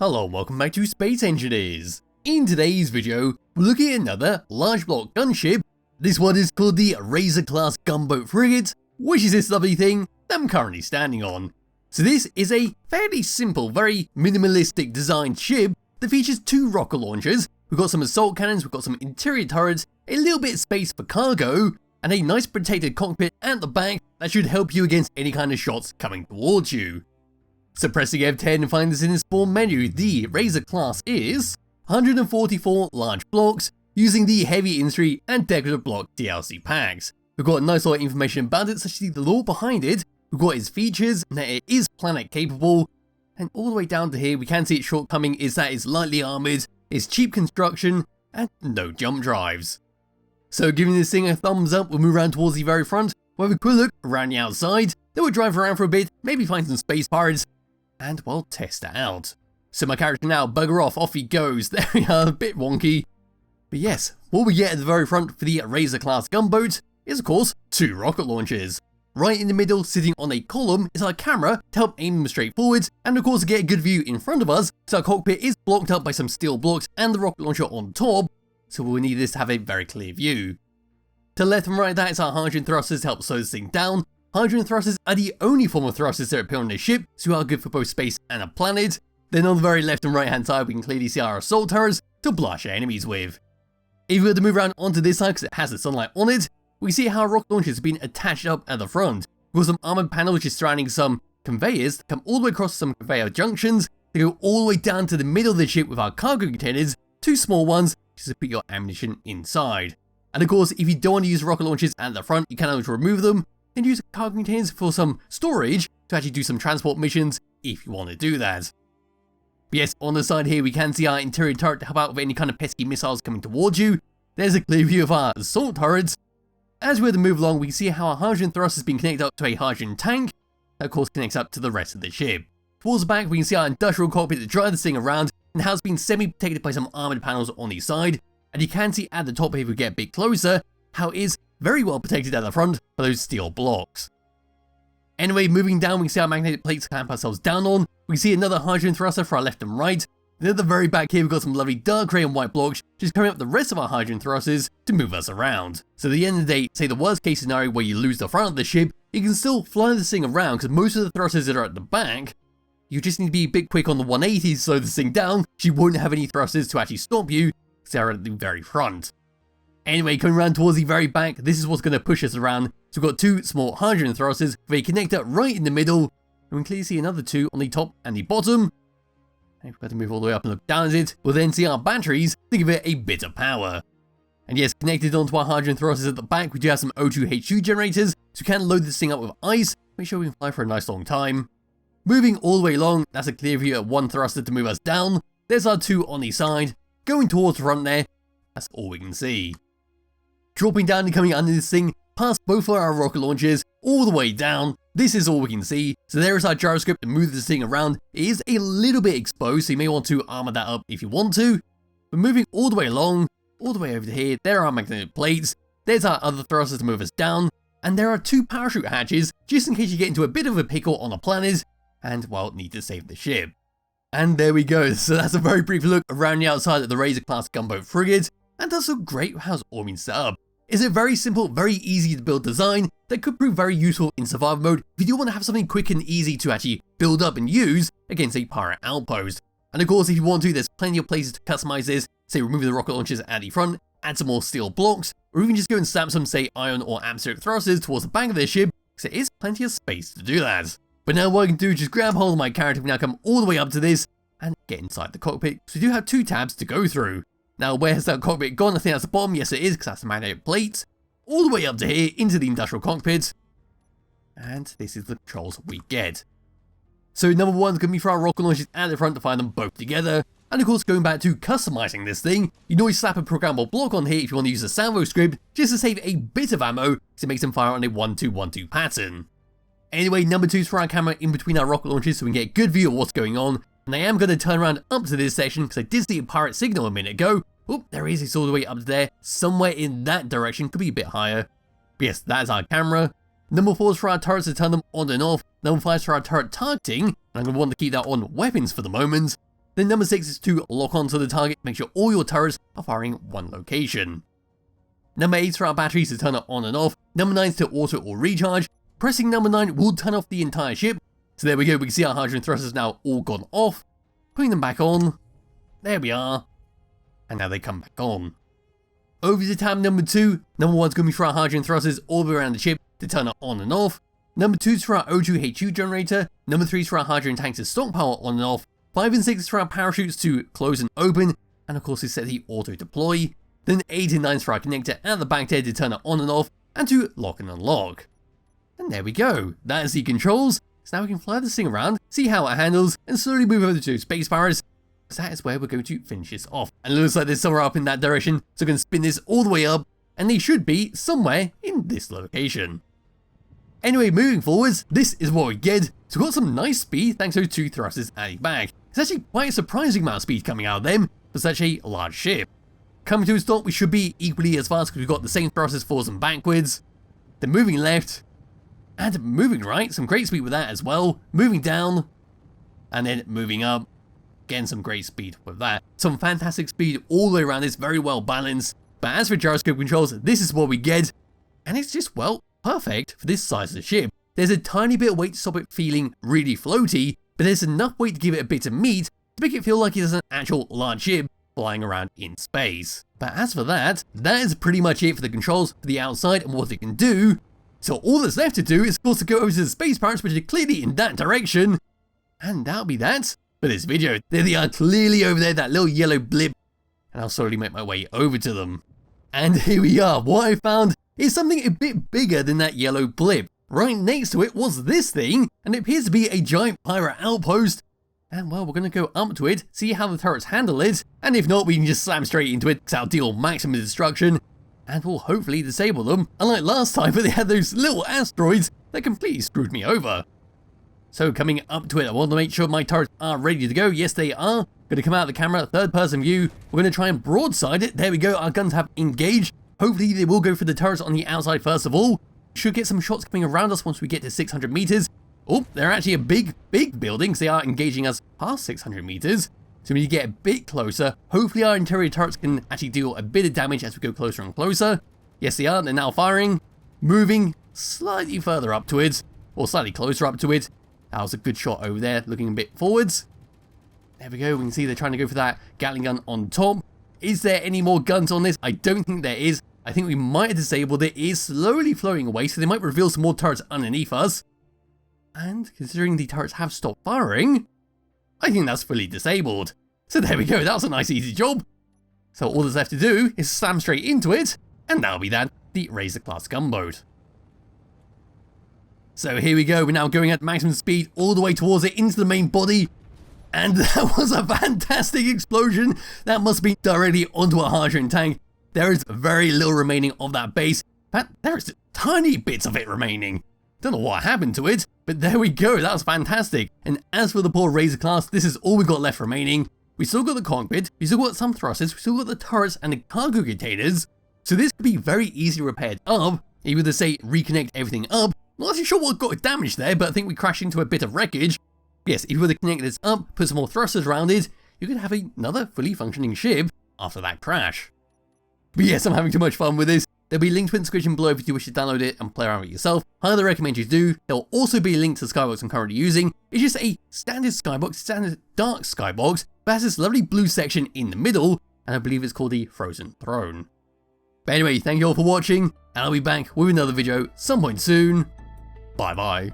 Hello and welcome back to Space Engineers. In today's video, we're looking at another large block gunship. This one is called the Razor class Gunboat Frigate, which is this lovely thing that I'm currently standing on. So this is a fairly simple, very minimalistic designed ship that features two rocket launchers. We've got some assault cannons, we've got some interior turrets, a little bit of space for cargo, and a nice protected cockpit at the back that should help you against any kind of shots coming towards you. So pressing F10 and find this in the spawn menu, the Razor class is 144 large blocks using the heavy infantry and decorative block DLC packs. We've got a nice lot of information about it, such as the lore behind it, we've got its features, and that it is planet capable, and all the way down to here we can see its shortcoming is that it's lightly armoured, it's cheap construction, and no jump drives. So giving this thing a thumbs up, we'll move around towards the very front, we'll have a quick look around the outside, then we'll drive around for a bit, maybe find some space pirates, and well, test it out. So my character now, bugger off he goes. There we are, a bit wonky. But yes, what we get at the very front for the Razor class gunboat is of course two rocket launchers. Right in the middle, sitting on a column, is our camera to help aim them straight forwards, and of course to get a good view in front of us, so our cockpit is blocked up by some steel blocks and the rocket launcher on top, so we'll need this to have a very clear view. To the left and right of that is our hydrogen thrusters to help slow this thing down. Hydrogen thrusters are the only form of thrusters that appear on this ship, so are good for both space and a planet. Then on the very left and right hand side we can clearly see our assault turrets to blast our enemies with. If we were to move around onto this side because it has the sunlight on it, we see how our rocket launchers have been attached up at the front. We've got some armoured panels just surrounding some conveyors that come all the way across some conveyor junctions to go all the way down to the middle of the ship with our cargo containers, two small ones just to put your ammunition inside. And of course, if you don't want to use rocket launchers at the front, you can always remove them and use cargo containers for some storage to actually do some transport missions if you want to do that. But yes, on the side here we can see our interior turret to help out with any kind of pesky missiles coming towards you. There's a clear view of our assault turrets. As we were to move along, we can see how our hydrogen thrust has been connected up to a hydrogen tank, that of course connects up to the rest of the ship. Towards the back we can see our industrial cockpit to drive this thing around, and how it's been semi-protected by some armoured panels on the side, and you can see at the top if we get a bit closer, how it is very well protected at the front by those steel blocks. Anyway, moving down we can see our magnetic plates to clamp ourselves down on, we can see another hydrogen thruster for our left and right, then at the very back here we've got some lovely dark grey and white blocks just coming up the rest of our hydrogen thrusters to move us around. So at the end of the day, say the worst case scenario where you lose the front of the ship, you can still fly this thing around because most of the thrusters that are at the back, you just need to be a bit quick on the 180s to slow this thing down, so you won't have any thrusters to actually stop you because they're at the very front. Anyway, coming around towards the very back, this is what's going to push us around. So we've got two small hydrogen thrusters with a connector right in the middle, and we can clearly see another two on the top and the bottom. And if we have to move all the way up and look down at it, we'll then see our batteries to give it a bit of power. And yes, connected onto our hydrogen thrusters at the back, we do have some O2H2 generators, so we can load this thing up with ice, make sure we can fly for a nice long time. Moving all the way along, that's a clear view of one thruster to move us down. There's our two on the side. Going towards the front there, that's all we can see. Dropping down and coming under this thing, past both of our rocket launchers, all the way down, this is all we can see. So there is our gyroscope to move this thing around. It is a little bit exposed, so you may want to armour that up if you want to. But moving all the way along, all the way over to here, there are our magnetic plates, there's our other thrusters to move us down, and there are two parachute hatches, just in case you get into a bit of a pickle on a planet, and well, need to save the ship. And there we go, so that's a very brief look around the outside of the Razor class Gunboat Frigate, and that's so great how it's all been set up. It's a very simple, very easy to build design that could prove very useful in survival mode if you do want to have something quick and easy to actually build up and use against a pirate outpost. And of course, if you want to, there's plenty of places to customize this, say remove the rocket launchers at the front, add some more steel blocks, or even just go and slap some, say, ion or atmospheric thrusters towards the back of the ship, because there is plenty of space to do that. But now what I can do is just grab hold of my character, we now come all the way up to this, and get inside the cockpit, so we do have two tabs to go through. Now, where has that cockpit gone? I think that's the bottom. Yes, it is, because that's the magnetic plate. All the way up to here, into the industrial cockpit. And this is the controls we get. So number one is going to be for our rocket launchers at the front to fire them both together. And of course, going back to customizing this thing, you can always slap a programmable block on here if you want to use the salvo script, just to save a bit of ammo, because it makes them fire on a 1-2-1-2 pattern. Anyway, number two is for our camera in between our rocket launchers so we can get a good view of what's going on. And I am going to turn around up to this section because I did see a pirate signal a minute ago. Oh, there he is, it's all the way up there. Somewhere in that direction, could be a bit higher. But yes, that is our camera. Number 4 is for our turrets to turn them on and off. Number 5 is for our turret targeting, and I'm going to want to keep that on weapons for the moment. Then number 6 is to lock onto the target, make sure all your turrets are firing one location. Number 8 is for our batteries to turn it on and off. Number 9 is to auto or recharge. Pressing number 9 will turn off the entire ship. So there we go, we can see our hydrogen thrusters now all gone off. Putting them back on. There we are. And now they come back on. Over to tab number 2. Number 1 is going to be for our hydrogen thrusters all the way around the ship to turn it on and off. Number 2 is for our O2H2 generator. Number 3 is for our hydrogen tanks to stockpile on and off. 5 and 6 is for our parachutes to close and open. And of course is set the auto deploy. Then 8 and 9 is for our connector at the back there to turn it on and off and to lock and unlock. And there we go, that is the controls. So now we can fly this thing around, see how it handles, and slowly move over to space powers. Because that is where we're going to finish this off. And it looks like there's somewhere up in that direction, so we're going to spin this all the way up, and they should be somewhere in this location. Anyway, moving forwards, this is what we get. So we've got some nice speed thanks to those 2 thrusters at the back. It's actually quite a surprising amount of speed coming out of them for such a large ship. Coming to a stop, we should be equally as fast because we've got the same thrusters forwards and backwards. Then moving left, and moving right, some great speed with that as well. Moving down, and then moving up. Again, some great speed with that. Some fantastic speed all the way around this, very well balanced. But as for gyroscope controls, this is what we get. And it's just, well, perfect for this size of the ship. There's a tiny bit of weight to stop it feeling really floaty, but there's enough weight to give it a bit of meat to make it feel like it's an actual large ship flying around in space. But as for that is pretty much it for the controls for the outside and what it can do. So all that's left to do is of course to go over to the space pirates, which are clearly in that direction. And that'll be that for this video. There they are, clearly over there, that little yellow blip. And I'll slowly make my way over to them. And here we are. What I found is something a bit bigger than that yellow blip. Right next to it was this thing, and it appears to be a giant pirate outpost. And well, we're going to go up to it, see how the turrets handle it, and if not, we can just slam straight into it, because that'll deal maximum destruction, and we'll hopefully disable them, unlike last time where they had those little asteroids that completely screwed me over. So coming up to it, I want to make sure my turrets are ready to go. Yes, they are. Going to come out of the camera, third person view. We're going to try and broadside it. There we go, our guns have engaged. Hopefully they will go for the turrets on the outside first of all. Should get some shots coming around us once we get to 600 meters. Oh, they're actually a big building, because they are engaging us past 600 meters. So we need to get a bit closer. Hopefully our interior turrets can actually deal a bit of damage as we go closer and closer. Yes, they are. They're now firing. Moving slightly further up to it, or slightly closer up to it. That was a good shot over there, looking a bit forwards. There we go. We can see they're trying to go for that Gatling gun on top. Is there any more guns on this? I don't think there is. I think we might have disabled it. It is slowly floating away, so they might reveal some more turrets underneath us. And considering the turrets have stopped firing, I think that's fully disabled. So there we go, that was a nice easy job. So all that's left to do is slam straight into it, and that'll be that, the Razor class gunboat. So here we go, we're now going at maximum speed all the way towards it into the main body. And that was a fantastic explosion. That must be directly onto a hydrogen tank. There is very little remaining of that base. In fact, there is tiny bits of it remaining. Don't know what happened to it, but there we go, that was fantastic. And as for the poor Razor class, this is all we've got left remaining. We still got the cockpit, we still got some thrusters, we still got the turrets and the cargo containers. So this could be very easily repaired up. You would say reconnect everything up. Not actually sure what got damaged there, but I think we crashed into a bit of wreckage. Yes, if you were to connect this up, put some more thrusters around it, you could have another fully functioning ship after that crash. But yes, I'm having too much fun with this. There'll be a link to it in the description below if you do wish to download it and play around with it yourself. Highly recommend you do. There will also be a link to the Skybox I'm currently using. It's just a standard Skybox, standard dark Skybox, but has this lovely blue section in the middle, and I believe it's called the Frozen Throne. But anyway, thank you all for watching, and I'll be back with another video some point soon. Bye bye.